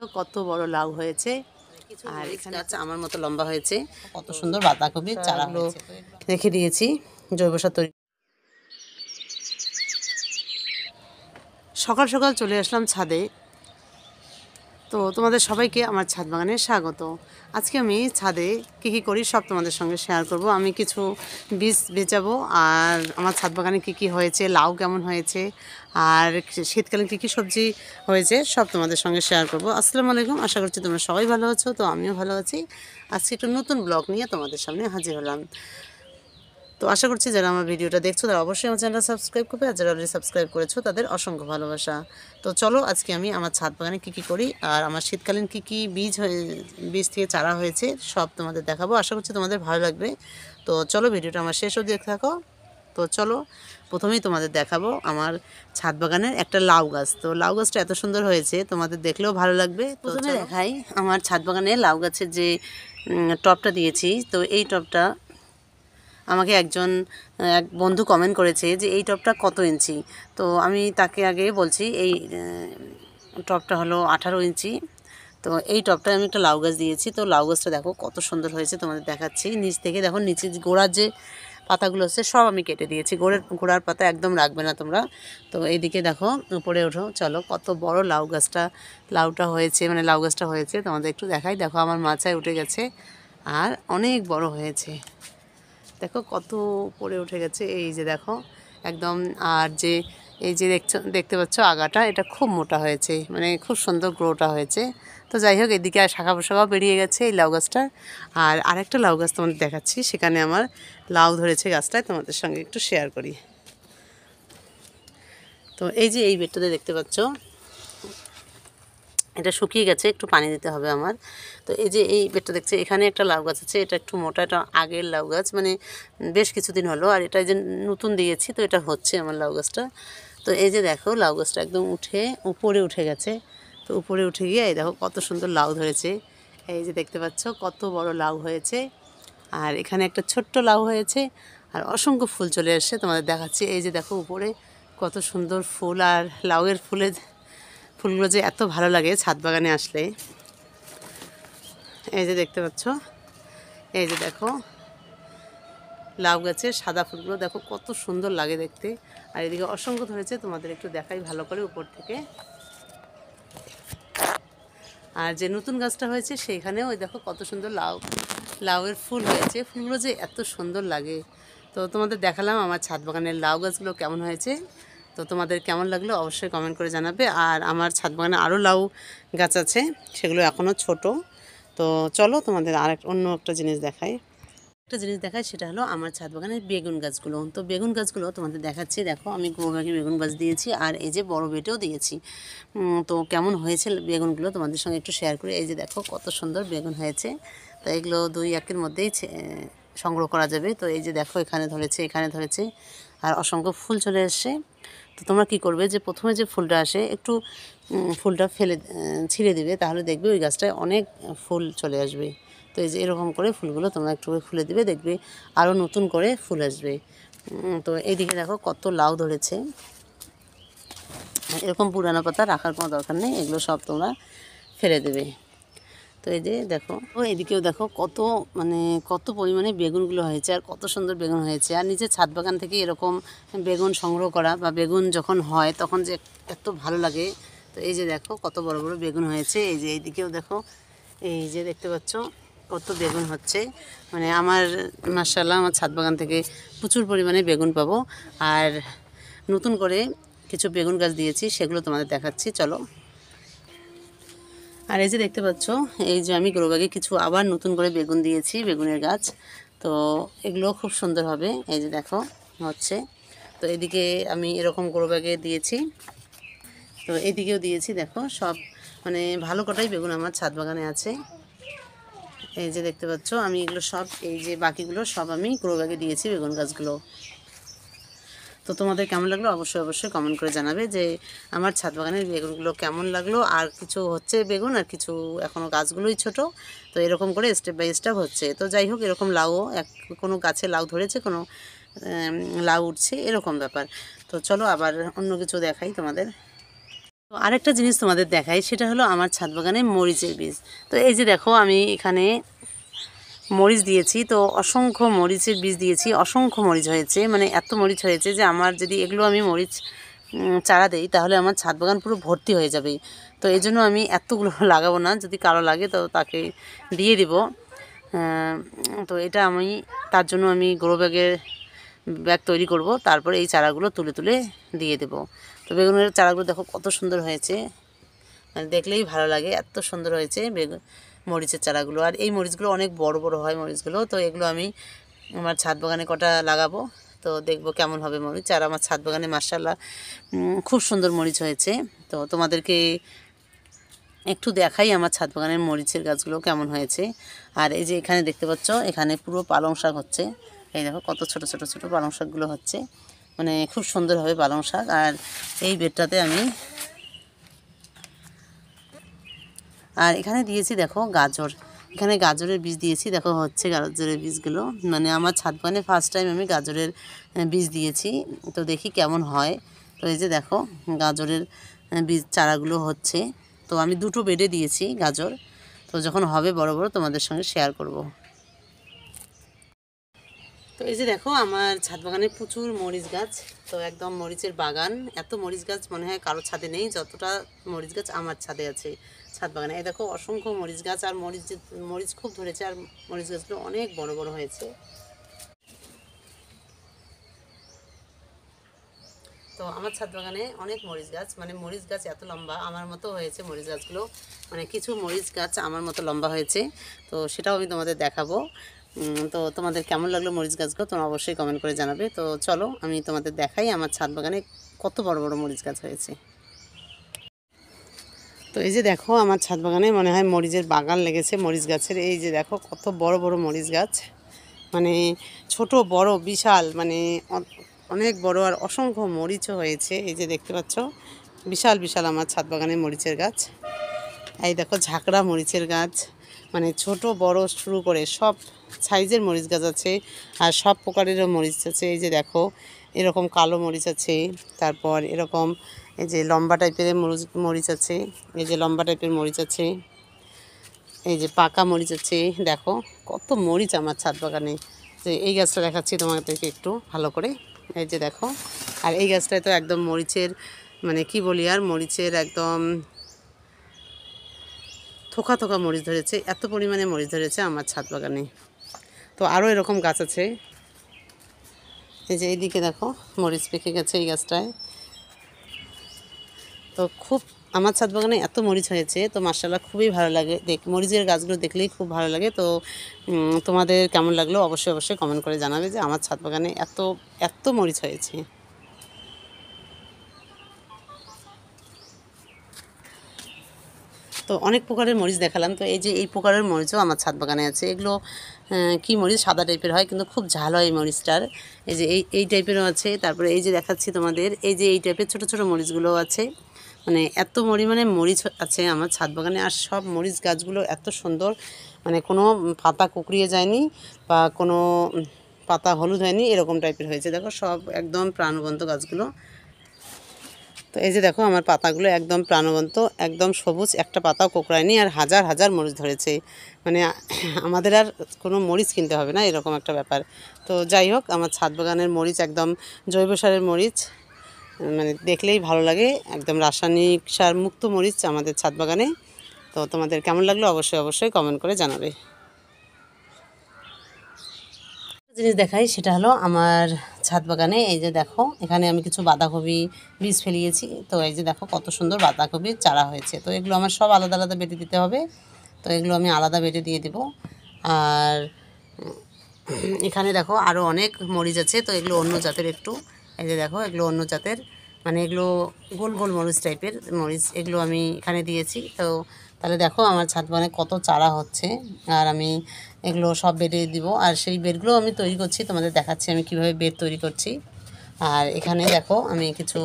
তো কত বড় লাউ হয়েছে। আর এখানে আমার মতো লম্বা হয়েছে, কত সুন্দর বাঁধাকপির চারাগুলো রেখে দিয়েছি জৈব সার তৈরি। সকাল সকাল চলে আসলাম ছাদে। তো তোমাদের সবাইকে আমার ছাদ বাগানে স্বাগত। আজকে আমি ছাদে কী করি সব তোমাদের সঙ্গে শেয়ার করব। আমি কিছু বীজ বেচাবো, আর আমার ছাদ বাগানে কী হয়েছে, লাউ কেমন হয়েছে, আর শীতকালীন কী সবজি হয়েছে সব তোমাদের সঙ্গে শেয়ার করব। আসসালামু আলাইকুম, আশা করছি তোমরা সবাই ভালো আছো। তো আমিও ভালো আছি। আজকে একটা নতুন ব্লগ নিয়ে তোমাদের সামনে হাজির হলাম। তো আশা করছি যারা আমার ভিডিওটা দেখছো তারা অবশ্যই আমার চ্যানেলটা সাবস্ক্রাইব করবে, আর যারা অলরেডি সাবস্ক্রাইব করেছো তাদের অসংখ্য ভালোবাসা। তো চলো আজকে আমি আমার ছাদ বাগানে কী করি আর আমার শীতকালীন কী বীজ থেকে চারা হয়েছে সব তোমাদের দেখাবো। আশা করছি তোমাদের ভালো লাগবে। তো চলো ভিডিওটা আমার শেষ অবধি দেখতে থাকো। তো চলো প্রথমেই তোমাদের দেখাবো আমার ছাদ বাগানের একটা লাউ গাছ। তো লাউ গাছটা এত সুন্দর হয়েছে, তোমাদের দেখলেও ভালো লাগবে। প্রথমে দেখাই আমার ছাদ বাগানে লাউ গাছের যে টবটা দিয়েছি। তো এই টবটা আমাকে এক বন্ধু কমেন্ট করেছে যে এই টবটা কত ইঞ্চি। তো আমি তাকে আগে বলছি এই টবটা হলো 18 ইঞ্চি। তো এই টবটায় আমি একটা লাউ গাছ দিয়েছি। তো লাউ গাছটা দেখো কত সুন্দর হয়েছে, তোমাদের দেখাচ্ছি। নিচ থেকে দেখো, নিচে গোড়ার যে পাতাগুলো আছে সব আমি কেটে দিয়েছি। গোড়ার পাতা একদম রাখবে না তোমরা। তো এইদিকে দেখো উপরে ওঠো, চলো কত বড় লাউটা হয়েছে, মানে লাউ গাছটা হয়েছে তোমাদের একটু দেখাই। দেখো আমার মাচায় উঠে গেছে আর অনেক বড় হয়েছে। দেখো কত উপরে উঠে গেছে, এই যে দেখো একদম। আর যে এই যে দেখতে পাচ্ছ আগাটা, এটা খুব মোটা হয়েছে, মানে খুব সুন্দর গ্রোটা হয়েছে। তো যাই হোক, এদিকে আর শাখা পোশাখাও বেরিয়ে গেছে এই লাউ গাছটার। আর আরেকটা লাউ গাছ তোমাদের দেখাচ্ছি, সেখানে আমার লাউ ধরেছে গাছটায়, তোমাদের সঙ্গে একটু শেয়ার করি। তো এই যে এই বেডটাতে দেখতে পাচ্ছ, এটা শুকিয়ে গেছে, একটু পানি দিতে হবে আমার। তো এই যে এই বেডটা দেখছে, এখানে একটা লাউ গাছ আছে, এটা একটু মোটা, এটা আগের লাউ গাছ, মানে বেশ কিছুদিন হলো। আর এটা যে নতুন দিয়েছি, তো এটা হচ্ছে আমার লাউ গাছটা। তো এই যে দেখো লাউ গাছটা একদম উপরে উঠে গেছে। তো উপরে উঠে গিয়ে এই দেখো কত সুন্দর লাউ ধরেছে। এই যে দেখতে পাচ্ছ কত বড় লাউ হয়েছে। আর এখানে একটা ছোট্ট লাউ হয়েছে, আর অসংখ্য ফুল চলে আসছে, তোমাদের দেখাচ্ছি। এই যে দেখো উপরে কত সুন্দর ফুল, আর লাউয়ের ফুলগুলো যে এত ভালো লাগে ছাদ বাগানে আসলে। এই যে দেখতে পাচ্ছ, এই যে দেখো লাউ গাছের সাদা ফুলগুলো দেখো কত সুন্দর লাগে দেখতে। আর এদিকে অসংখ্য ধরেছে, তোমাদের একটু দেখাই ভালো করে উপর থেকে। আর যে নতুন গাছটা হয়েছে সেইখানেও ওই দেখো কত সুন্দর লাউয়ের ফুল হয়েছে। ফুলগুলো যে এত সুন্দর লাগে। তো তোমাদের দেখালাম আমার ছাদ বাগানের লাউ গাছগুলো কেমন হয়েছে। তো তোমাদের কেমন লাগলো অবশ্যই কমেন্ট করে জানাবে। আর আমার ছাদ বাগানে আরও লাউ গাছ আছে, সেগুলো এখনও ছোট। তো চলো তোমাদের অন্য একটা জিনিস দেখাই। সেটা হলো আমার ছাদ বাগানের বেগুন গাছগুলো। তো বেগুন গাছগুলো তোমাদের দেখাচ্ছি। দেখো আমি গ্রো ব্যাগে বেগুন গাছ দিয়েছি, আর এই যে বড় বেটেও দিয়েছি। তো কেমন হয়েছে বেগুনগুলো তোমাদের সঙ্গে একটু শেয়ার করি। এই যে দেখো কত সুন্দর বেগুন হয়েছে। তো এগুলো 2-1 মধ্যেই সংগ্রহ করা যাবে। তো এই যে দেখো এখানে ধরেছে, আর অসংখ্য ফুল চলে এসছে। তো তোমরা কি করবে, যে প্রথমে যে ফুলটা আসে একটু ফুলটা ছিঁড়ে দিবে, তাহলে দেখবে ওই গাছটায় অনেক ফুল চলে আসবে। তো এই যে এরকম করে ফুলগুলো তোমরা একটু খুলে দিবে, দেখবে আরও নতুন করে ফুল আসবে। তো এইদিকে দেখো কত লাউ ধরেছে। এরকম পুরানো পাতা রাখার কোনো দরকার নেই, এগুলো সব তোমরা ফেলে দেবে। তো এই যে দেখো, এদিকেও দেখো কত পরিমাণে বেগুনগুলো হয়েছে, আর কত সুন্দর বেগুন হয়েছে। আর নিজের ছাদ বাগান থেকে এরকম বেগুন সংগ্রহ করা, বা বেগুন যখন হয় তখন যে এত ভালো লাগে। তো এই যে দেখো কত বড় বড় বেগুন হয়েছে। এই যে এইদিকেও দেখো, এই যে দেখতে পাচ্ছ কত বেগুন হচ্ছে। মানে আমার মাশাআল্লাহ, আমার ছাদ বাগান থেকে প্রচুর পরিমাণে বেগুন পাবো। আর নতুন করে কিছু বেগুন গাছ দিয়েছি, সেগুলো তোমাদের দেখাচ্ছি, চলো। আর এই যে দেখতে পাচ্ছ, এই যে আমি গ্রো ব্যাগে কিছু আবার নতুন করে বেগুন দিয়েছি, বেগুনের গাছ। তো এগুলো খুব সুন্দর হবে, এই যে দেখো হচ্ছে। তো এদিকে আমি এরকম গ্রো ব্যাগে দিয়েছি, তো এদিকেও দিয়েছি। দেখো সব মানে ভালো কটাই বেগুন আমার ছাদ বাগানে আছে। এই যে দেখতে পাচ্ছ আমি এগুলো সব, এই যে বাকিগুলো সব আমি গ্রো ব্যাগে দিয়েছি বেগুন গাছগুলো। তো তোমাদের কেমন লাগলো অবশ্যই কমেন্ট করে জানাবে, যে আমার ছাদ বাগানের বেগুনগুলো কেমন লাগলো। আর কিছু হচ্ছে বেগুন, আর কিছু এখনও গাছগুলোই ছোট। তো এরকম করে স্টেপ বাই স্টেপ হচ্ছে। তো যাই হোক, এরকম লাউও কোনো গাছে লাউ ধরেছে, কোনো লাউ উঠছে, এরকম ব্যাপার। তো চলো আবার অন্য কিছু দেখাই তোমাদের। তো আরেকটা জিনিস তোমাদের দেখাই, সেটা হলো আমার ছাদ বাগানে মরিচের বীজ। তো এই যে দেখো আমি এখানে মরিচ দিয়েছি, তো অসংখ্য মরিচের বীজ দিয়েছি, অসংখ্য মরিচ হয়েছে, মানে এত মরিচ হয়েছে যে আমার যদি এগুলো আমি মরিচ চারা দেই তাহলে আমার ছাদ বাগান পুরো ভর্তি হয়ে যাবে। তো এই জন্য আমি এতগুলো লাগাবো না, যদি কারো লাগে তো তাকে দিয়ে দিব। তো এটা আমি তার জন্য আমি গ্রো ব্যাগ তৈরি করব, তারপরে এই চারাগুলো তুলে তুলে দিয়ে দেব। তো বেগুনের চারাগুলো দেখো কত সুন্দর হয়েছে, মানে দেখলেই ভালো লাগে, এত সুন্দর হয়েছে মরিচের চারাগুলো। আর এই মরিচগুলো অনেক বড় বড় হয় মরিচগুলো। তো এগুলো আমি আমার ছাদ বাগানে কটা লাগাবো, তো দেখব কেমন হবে মরিচ। আর আমার ছাদ বাগানে মাশাআল্লাহ খুব সুন্দর মরিচ হয়েছে। তো তোমাদেরকে একটু দেখাই আমার ছাদ বাগানের মরিচের গাছগুলো কেমন হয়েছে। আর এই যে এখানে দেখতে পাচ্ছ, এখানে পুরো পালং শাক হচ্ছে। এই দেখো কত ছোট ছোট ছোট পালং শাকগুলো হচ্ছে, মানে খুব সুন্দর হবে পালং শাক। আর এই বেডটাতে আমি আর এখানে দিয়েছি দেখো গাজর, এখানে গাজরের বীজ দিয়েছি, দেখো হচ্ছে গাজরের বীজগুলো। মানে আমার ছাদ বাগানে ফার্স্ট টাইম আমি গাজরের বীজ দিয়েছি, তো দেখি কেমন হয়। তো এই যে দেখো গাজরের বীজ চারাগুলো হচ্ছে। তো আমি দুটো বেডে দিয়েছি গাজর, তো যখন হবে বড় বড় তোমাদের সঙ্গে শেয়ার করব। তো এই যে দেখো আমার ছাদ বাগানে প্রচুর মরিচ গাছ, তো একদম মরিচের বাগান। এত মরিচ গাছ মনে হয় কারো ছাদে নেই, যতটা মরিচ গাছ আমার ছাদে আছে ছাদ বাগানে। এই দেখো অসংখ্য মরিচ গাছ, আর মরিচ খুব ধরেছে, আর মরিচ গাছগুলো অনেক বড় বড় হয়েছে। তো আমার ছাদ বাগানে অনেক মরিচ গাছ, মানে মরিচ গাছ এত লম্বা আমার মতো হয়েছে মরিচ গাছগুলো, মানে কিছু মরিচ গাছ আমার মতো লম্বা হয়েছে। তো সেটাও আমি তোমাদের দেখাবো। তো তোমাদের কেমন লাগলো মরিচ গাছগুলো তোমরা অবশ্যই কমেন্ট করে জানাবে। তো চলো আমি তোমাদের দেখাই আমার ছাদ বাগানে কত বড় বড় মরিচ গাছ হয়েছে। তো এই যে দেখো আমার ছাদ বাগানে মনে হয় মরিচের বাগান লেগেছে মরিচ গাছের। এই যে দেখো কত বড় বড় মরিচ গাছ, মানে ছোট বড় বিশাল, মানে অনেক বড়, আর অসংখ্য মরিচও হয়েছে। এই যে দেখতে পাচ্ছ বিশাল বিশাল আমার ছাদ বাগানে মরিচের গাছ। এই দেখো ঝাঁকড়া মরিচের গাছ, মানে ছোট বড় শুরু করে সব সাইজের মরিচ গাছ আছে, আর সব প্রকারেরও মরিচ আছে। এই যে দেখো এরকম কালো মরিচ আছে, তারপর এরকম এই যে লম্বা টাইপের মরিচ আছে, এই যে লম্বা টাইপের মরিচ আছে, এই যে পাকা মরিচ আছে। দেখো কত মরিচ আমার ছাদ বাগানে। যে এই গাছটা দেখাচ্ছি তোমাদেরকে একটু ভালো করে, এই যে দেখো। আর এই গাছটায় তো একদম মরিচের, মানে কি বলি আর, মরিচের একদম থোকা থোকা মরিচ ধরেছে, এত পরিমাণে মরিচ ধরেছে আমার ছাদ বাগানে। তো আরও এরকম গাছ আছে, এই যে এইদিকে দেখো মরিচ পেকে গেছে এই গাছটায়। তো খুব আমার ছাদ বাগানে এত মরিচ হয়েছে, তো মাশাআল্লাহ খুবই ভালো লাগে মরিচের গাছগুলো দেখলেই খুব ভালো লাগে। তো তোমাদের কেমন লাগলো অবশ্যই অবশ্যই কমেন্ট করে জানাবে যে আমার ছাদ বাগানে এত এত মরিচ হয়েছে। তো অনেক প্রকারের মরিচ দেখালাম, তো এই যে এই প্রকারের মরিচও আমার ছাদ বাগানে আছে। এগুলো কি মরিচ, সাদা টাইপের হয় কিন্তু খুব ঝাল হয় এই মরিচটার। এই যে এই টাইপেরও আছে, তারপরে এই যে দেখাচ্ছি তোমাদের এই যে এই টাইপের ছোট ছোট মরিচগুলোও আছে। মানে এত পরিমাণে মরিচ আছে আমার ছাদ বাগানে, আর সব মরিচ গাছগুলো এত সুন্দর, মানে কোনো পাতা কুকড়িয়ে যায়নি বা কোনো পাতা হলুদ হয়নি, এরকম টাইপের হয়েছে। দেখো সব একদম প্রাণবন্ত গাছগুলো। তো এই যে দেখো আমার পাতাগুলো একদম প্রাণবন্ত, একদম সবুজ, একটা পাতাও কোঁকড়ায়নি, আর হাজার হাজার মরিচ ধরেছে। মানে আমাদের আর কোনো মরিচ কিনতে হবে না, এরকম একটা ব্যাপার। তো যাই হোক আমার ছাদ বাগানের মরিচ একদম জৈব সারের মরিচ, মানে দেখলেই ভালো লাগে, একদম রাসায়নিক সার মুক্ত মরিচ আমাদের ছাদ বাগানে। তো তোমাদের কেমন লাগলো অবশ্যই অবশ্যই কমেন্ট করে জানাবে। জিনিস দেখাই সেটা হলো আমার ছাদ বাগানে, এই যে দেখো এখানে আমি কিছু বাঁধাকপি বীজ ফেলিয়েছি। তো এই যে দেখো কত সুন্দর বাঁধাকপির চারা হয়েছে। তো এগুলো আমার সব আলাদা আলাদা বেটে দিতে হবে, তো এগুলো আমি আলাদা বেটে দিয়ে দেব। আর এখানে দেখো আরও অনেক মরিচ আছে, তো এগুলো অন্য জাতের একটু, এই যে দেখো এগুলো অন্য জাতের, মানে এগুলো গোল গোল মরিচ টাইপের মরিচ, এগুলো আমি এখানে দিয়েছি। তো তাহলে দেখো আমার ছাদ বাগানে কত চারা হচ্ছে, আর আমি এগুলো সব বেডে দিব। আর সেই বেডগুলো আমি তৈরি করছি, তোমাদের দেখাচ্ছি আমি কিভাবে বেড তৈরি করছি। আর এখানে দেখো আমি কিছু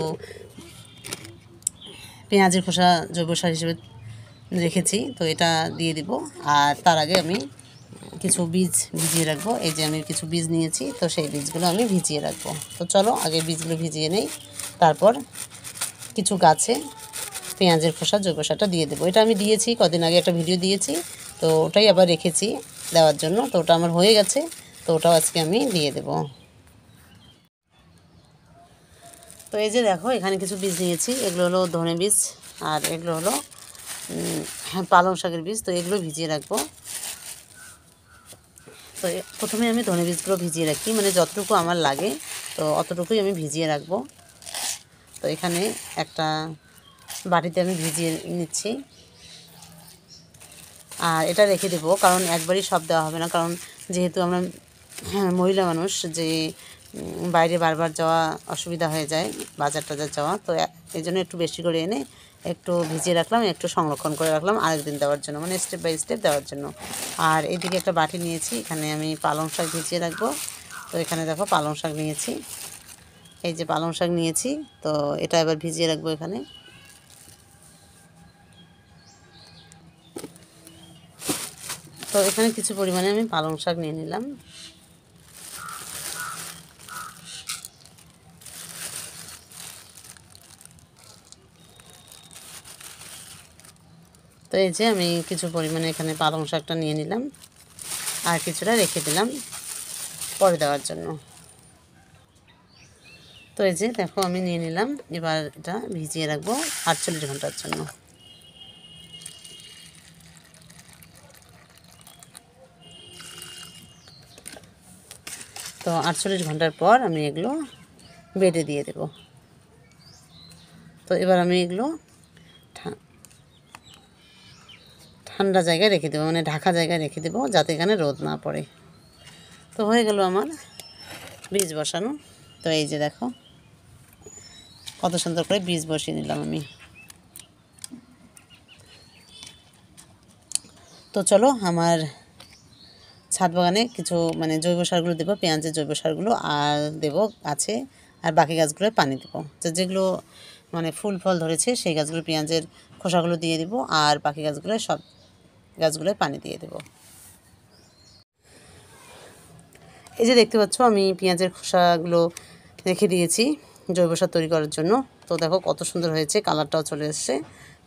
পেঁয়াজের খোসা জৈব সার হিসেবে রেখেছি, তো এটা দিয়ে দিব। আর তার আগে আমি কিছু বীজ ভিজিয়ে রাখবো, এই যে আমি কিছু বীজ নিয়েছি, তো সেই বীজগুলো আমি ভিজিয়ে রাখবো। তো চলো আগে বীজগুলো ভিজিয়ে নেই, তারপর কিছু গাছে পেঁয়াজের খোসা জৈব সারটা দিয়ে দেবো। এটা আমি দিয়েছি কদিন আগে একটা ভিডিও দিয়েছি, তো ওটাই আবার রেখেছি দেওয়ার জন্য। তো ওটা আমার হয়ে গেছে, তো ওটাও আজকে আমি দিয়ে দেব। তো এই যে দেখো এখানে কিছু বীজ নিয়েছি, এগুলো হলো ধনে বীজ আর এগুলো হলো পালং শাকের বীজ। তো এগুলো ভিজিয়ে রাখবো। তো প্রথমে আমি ধনে বীজগুলো ভিজিয়ে রাখি, মানে যতটুকু আমার লাগে তো অতটুকুই আমি ভিজিয়ে রাখবো। তো এখানে একটা বাটিতে আমি ভিজিয়ে নিচ্ছি, আর এটা রেখে দেবো, কারণ একবারই সব দেওয়া হবে না, কারণ যেহেতু আমরা মহিলা মানুষ, যে বাইরে বারবার যাওয়া অসুবিধা হয়ে যায়, বাজার টাজার যাওয়া, তো এই জন্য একটু বেশি করে এনে একটু ভিজিয়ে রাখলাম, একটু সংরক্ষণ করে রাখলাম আরেকদিন দেওয়ার জন্য, মানে স্টেপ বাই স্টেপ দেওয়ার জন্য। আর এদিকে একটা বাটি নিয়েছি, এখানে আমি পালং শাক ভিজিয়ে রাখবো। তো এখানে দেখো পালং শাক নিয়েছি, এই যে পালং শাক নিয়েছি, তো এটা এবার ভিজিয়ে রাখবো এখানে। তো এখানে কিছু পরিমাণে আমি পালং শাক নিয়ে নিলাম। তো এই যে আমি কিছু পরিমাণে এখানে পালং শাকটা নিয়ে নিলাম, আর কিছুটা রেখে দিলাম পরে দেওয়ার জন্য। তো এই যে দেখো আমি নিয়ে নিলাম, এবার এটা ভিজিয়ে রাখবো 48 ঘন্টার জন্য। তো 48 ঘন্টার পর আমি এগুলো বেডে দিয়ে দেব। তো এবার আমি এগুলো ঠান্ডা জায়গায় রেখে দেবো, মানে ঢাকা জায়গায় রেখে দেবো, যাতে এখানে রোদ না পড়ে। তো হয়ে গেল আমার বীজ বসানো। তো এই যে দেখো কত সুন্দর করে বীজ বসিয়ে নিলাম আমি। তো চলো আমার ছাদ বাগানে কিছু মানে জৈব সারগুলো দেবো, পেঁয়াজের জৈব সারগুলো, আর দেবো গাছে, আর বাকি গাছগুলোয় পানি দেবো। তো যেগুলো মানে ফুল ফল ধরেছে সেই গাছগুলো পেঁয়াজের খোসাগুলো দিয়ে দেবো, আর বাকি গাছগুলোয় সব গাছগুলোয় পানি দিয়ে দেবো। এই যে দেখতে পাচ্ছ আমি পেঁয়াজের খোসাগুলো রেখে দিয়েছি জৈব সার তৈরি করার জন্য। তো দেখো কত সুন্দর হয়েছে, কালারটাও চলে এসছে।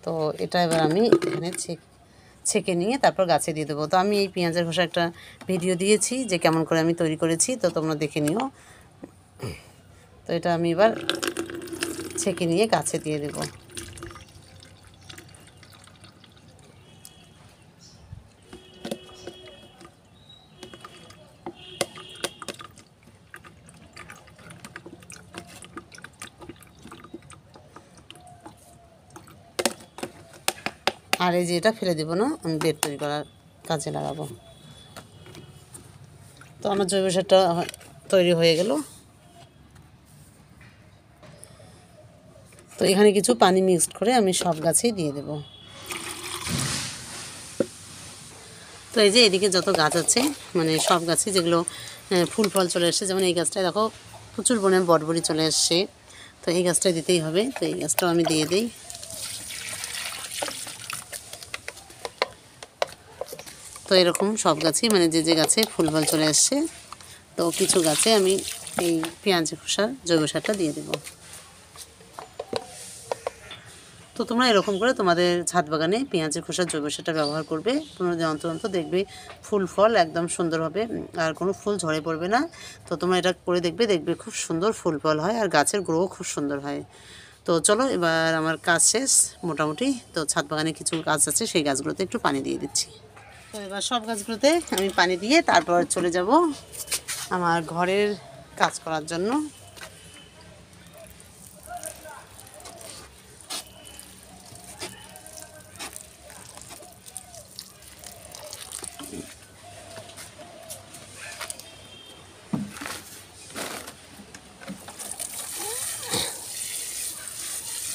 তো এটা এবার আমি এখানে ছেঁকে নিয়ে তারপর গাছে দিয়ে দেবো। তো আমি এই পেঁয়াজের খোসা একটা ভিডিও দিয়েছি যে কেমন করে আমি তৈরি করেছি, তো তোমরা দেখে নিও। তো এটা আমি এবার ছেঁকে নিয়ে গাছে দিয়ে দেবো। আর এই যে এটা ফেলে দেবো না, আমি বেড তৈরি করার কাজে লাগাবো। তো আমার জৈব সারটা তৈরি হয়ে গেল। তো এখানে কিছু পানি মিক্সড করে আমি সব গাছেই দিয়ে দেব। তো এই যে এদিকে যত গাছ আছে মানে সব গাছে যেগুলো ফুল ফল চলে এসছে, যেমন এই গাছটায় দেখো প্রচুর পরিমাণে বটবড়ি চলে এসছে, তো এই গাছটায় দিতেই হবে। তো এই গাছটাও আমি দিয়ে দিই। তো এরকম সব গাছেই মানে যে গাছে ফুল ফল চলে এসছে, তো কিছু গাছে আমি এই পেঁয়াজের খোসার জৈব সারটা দিয়ে দেবো। তো তোমরা এরকম করে তোমাদের ছাদ বাগানে পেঁয়াজের খোসার জৈব সারটা ব্যবহার করবে 15 দিন অন্তর অন্তর, দেখবে ফুল ফল একদম সুন্দর হবে, আর কোনো ফুল ঝরে পড়বে না। তো তোমরা এটা করে দেখবে, দেখবে খুব সুন্দর ফুল ফল হয়, আর গাছের গ্রোও খুব সুন্দর হয়। তো চলো এবার আমার কাজ শেষ মোটামুটি। তো ছাদ বাগানে কিছু গাছ আছে, সেই গাছগুলোতে একটু পানি দিয়ে দিচ্ছি। তো এবার সব গাছগুলোতে আমি পানি দিয়ে তারপর চলে যাব আমার ঘরের কাজ করার জন্য।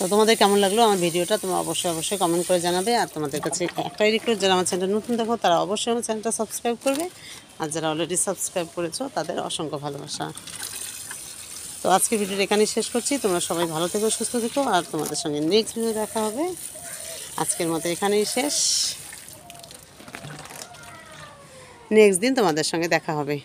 তো তোমাদের কেমন লাগলো আমার ভিডিওটা তোমরা অবশ্যই কমেন্ট করে জানাবে। আর তোমাদের কাছে একটাই রিকোয়েস্ট, যারা আমার চ্যানেলটা নতুন দেখো তারা অবশ্যই আমার চ্যানেলটা সাবস্ক্রাইব করবে, আর যারা অলরেডি সাবস্ক্রাইব করেছো তাদের অসংখ্য ভালোবাসা। তো আজকে ভিডিওটা এখানেই শেষ করছি। তোমরা সবাই ভালো থেকো, সুস্থ থেকো, আর তোমাদের সঙ্গে নেক্সট ভিডিও দেখা হবে। আজকের মতো এখানেই শেষ, নেক্সট দিন তোমাদের সঙ্গে দেখা হবে।